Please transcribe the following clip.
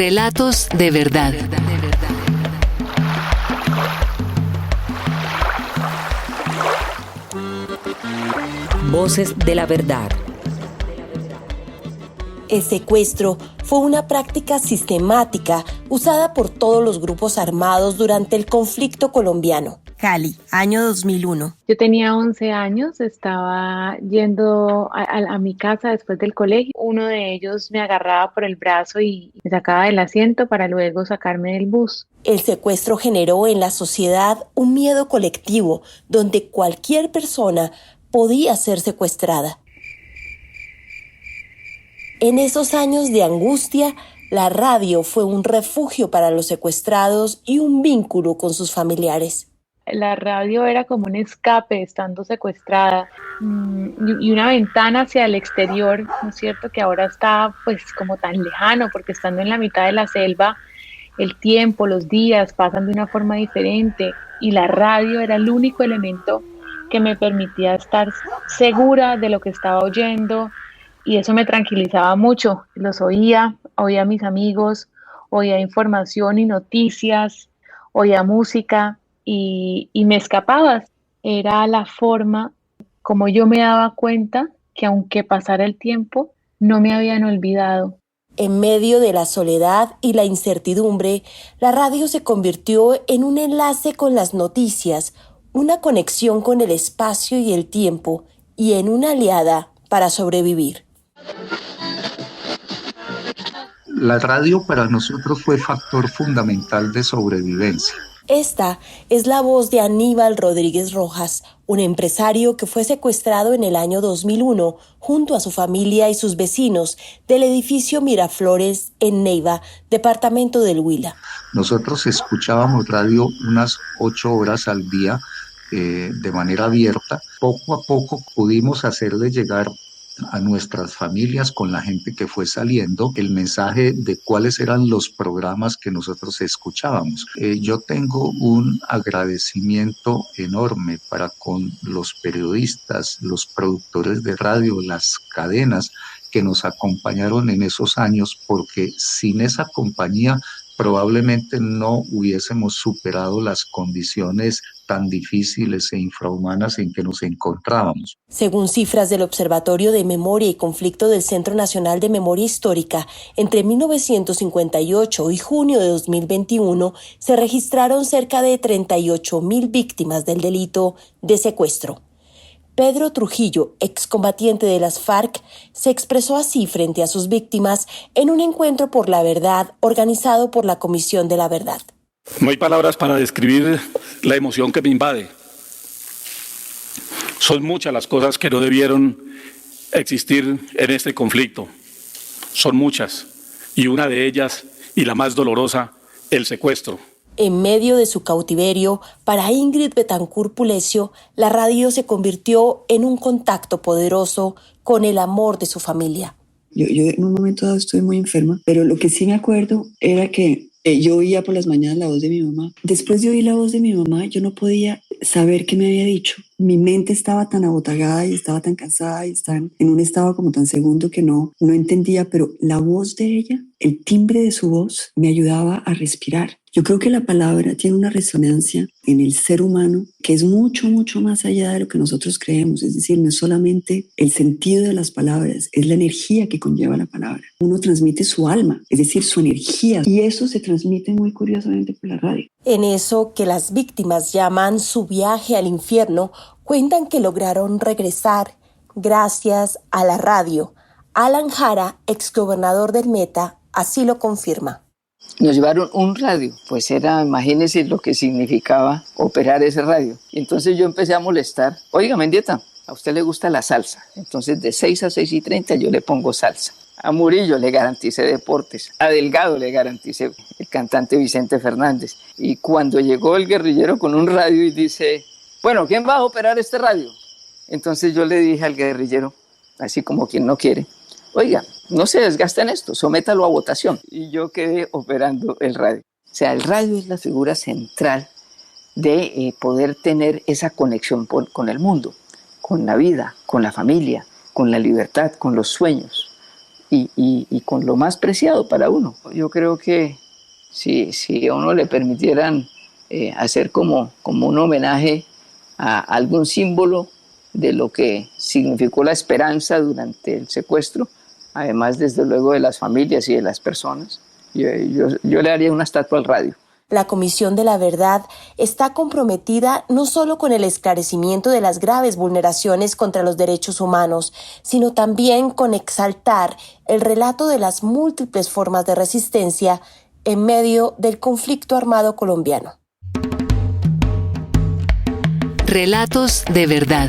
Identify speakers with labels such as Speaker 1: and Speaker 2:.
Speaker 1: Relatos de verdad. Voces de la verdad.
Speaker 2: El secuestro fue una práctica sistemática usada por todos los grupos armados durante el conflicto colombiano. Cali, año 2001.
Speaker 3: Yo tenía 11 años, estaba yendo a mi casa después del colegio. Uno de ellos me agarraba por el brazo y me sacaba del asiento para luego sacarme del bus.
Speaker 2: El secuestro generó en la sociedad un miedo colectivo donde cualquier persona podía ser secuestrada. En esos años de angustia, la radio fue un refugio para los secuestrados y un vínculo con sus familiares.
Speaker 3: La radio era como un escape estando secuestrada y una ventana hacia el exterior, ¿no es cierto? Que ahora está pues como tan lejano, porque estando en la mitad de la selva, el tiempo, los días pasan de una forma diferente y la radio era el único elemento que me permitía estar segura de lo que estaba oyendo y eso me tranquilizaba mucho. Los oía a mis amigos, oía información y noticias, oía música. Y me escapaba. Era la forma como yo me daba cuenta que aunque pasara el tiempo, no me habían olvidado.
Speaker 2: En medio de la soledad y la incertidumbre, la radio se convirtió en un enlace con las noticias, una conexión con el espacio y el tiempo, y en una aliada para sobrevivir.
Speaker 4: La radio para nosotros fue factor fundamental de sobrevivencia.
Speaker 2: Esta es la voz de Aníbal Rodríguez Rojas, un empresario que fue secuestrado en el año 2001 junto a su familia y sus vecinos del edificio Miraflores en Neiva, departamento del Huila.
Speaker 4: Nosotros escuchábamos radio unas 8 horas al día de manera abierta. Poco a poco pudimos hacerle llegar a nuestras familias, con la gente que fue saliendo, el mensaje de cuáles eran los programas que nosotros escuchábamos. Yo tengo un agradecimiento enorme para con los periodistas, los productores de radio, las cadenas que nos acompañaron en esos años, porque sin esa compañía probablemente no hubiésemos superado las condiciones tan difíciles e infrahumanas en que nos encontrábamos.
Speaker 2: Según cifras del Observatorio de Memoria y Conflicto del Centro Nacional de Memoria Histórica, entre 1958 y junio de 2021 se registraron cerca de 38.000 víctimas del delito de secuestro. Pedro Trujillo, excombatiente de las FARC, se expresó así frente a sus víctimas en un encuentro por la verdad organizado por la Comisión de la Verdad.
Speaker 5: No hay palabras para describir la emoción que me invade. Son muchas las cosas que no debieron existir en este conflicto. Son muchas, y una de ellas, y la más dolorosa, el secuestro.
Speaker 2: En medio de su cautiverio, para Ingrid Betancourt Pulecio, la radio se convirtió en un contacto poderoso con el amor de su familia.
Speaker 6: Yo en un momento dado estuve muy enferma, pero lo que sí me acuerdo era que yo oía por las mañanas la voz de mi mamá. Después de oír la voz de mi mamá, yo no podía saber qué me había dicho. Mi mente estaba tan abotagada y estaba tan cansada y estaba en un estado como tan segundo que no entendía, pero la voz de ella, el timbre de su voz, me ayudaba a respirar. Yo creo que la palabra tiene una resonancia en el ser humano que es mucho, mucho más allá de lo que nosotros creemos. Es decir, no es solamente el sentido de las palabras, es la energía que conlleva la palabra. Uno transmite su alma, es decir, su energía, y eso se transmite muy curiosamente por la radio.
Speaker 2: En eso que las víctimas llaman su viaje al infierno, cuentan que lograron regresar gracias a la radio. Alan Jara, exgobernador del Meta, así lo confirma.
Speaker 7: Nos llevaron un radio, pues imagínense lo que significaba operar ese radio. Y entonces yo empecé a molestar. Oiga, Mendieta, a usted le gusta la salsa. Entonces de 6 a 6:30 yo le pongo salsa. A Murillo le garanticé deportes. A Delgado le garanticé el cantante Vicente Fernández. Y cuando llegó el guerrillero con un radio y dice, bueno, ¿quién va a operar este radio? Entonces yo le dije al guerrillero, así como quien no quiere, oiga, no se desgasten esto, sométalo a votación. Y yo quedé operando el radio. O sea, el radio es la figura central de poder tener esa conexión con el mundo, con la vida, con la familia, con la libertad, con los sueños. y con lo más preciado para uno. Yo creo que si a uno le permitieran hacer como un homenaje a algún símbolo de lo que significó la esperanza durante el secuestro, además desde luego de las familias y de las personas, yo le haría una estatua al radio.
Speaker 2: La Comisión de la Verdad está comprometida no solo con el esclarecimiento de las graves vulneraciones contra los derechos humanos, sino también con exaltar el relato de las múltiples formas de resistencia en medio del conflicto armado colombiano.
Speaker 1: Relatos de verdad.